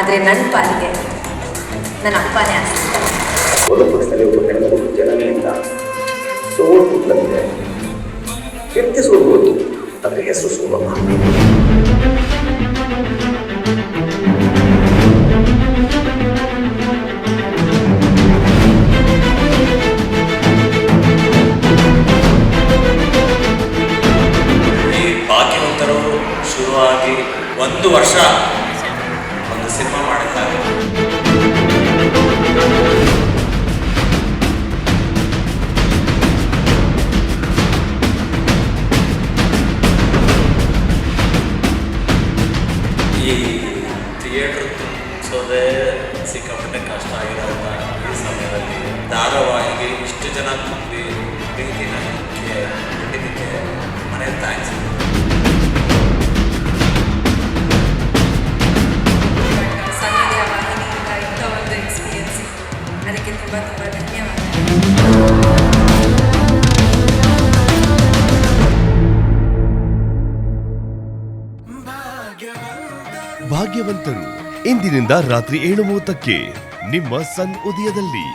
ಆದರೆ ನನ್ನ ಪಾಲಿಗೆ ನನ್ನ ಅಪ್ಪನೇ ಆಸ್ತಿ. ಒಂದು ಪಕ್ಷದಲ್ಲಿ ಒಬ್ಬ ಹೆಣ್ಮಗಳು ಜನನೆಯಿಂದ ಸೋಲು ಬಂದಿದೆ. ವ್ಯಕ್ತಿ ಸೋಲ್ಬೋದು, ಆದರೆ ಹೆಸರು ಸೋಲಲ್ಲ. ಭಾಗ್ಯವಂತರು ಶುರುವಾಗಿ 1 ವರ್ಷ ಒಂದು ಸಿನಿಮಾ ಮಾಡಿದ್ದಾರೆ. ಈ ಥಿಯೇಟ್ರ್ ತುಂಬಿಸೋದೇ ಸಿಕ್ಕಾಪಟ್ಟೆ ಕಷ್ಟ ಆಗಿರೋದ್ರಿಂದ ಈ ಸಮಯದಲ್ಲಿ ಧಾರಾವಾಹಿಗೆ ಇಷ್ಟು ಜನ ತುಂಬಿ ಪ್ರೀತಿನ ಬಿಟ್ಟಿದ್ದಕ್ಕೆ ಮನೆ ಥ್ಯಾಂಕ್ಸ್. ಸಂಜಯ ವಾಹಿನಿಯಿಂದ ಇಂಥ ಒಂದು ಎಕ್ಸ್ಪೀರಿಯನ್ಸ್ ಅದಕ್ಕೆ ತುಂಬ ತುಂಬ ಧನ್ಯವಾದ. ಭಾಗ್ಯವಂತರು ಇಂದಿನಿಂದ ರಾತ್ರಿ 7:30ಕ್ಕೆ ನಿಮ್ಮ ಸನ್ ಉದಯದಲ್ಲಿ.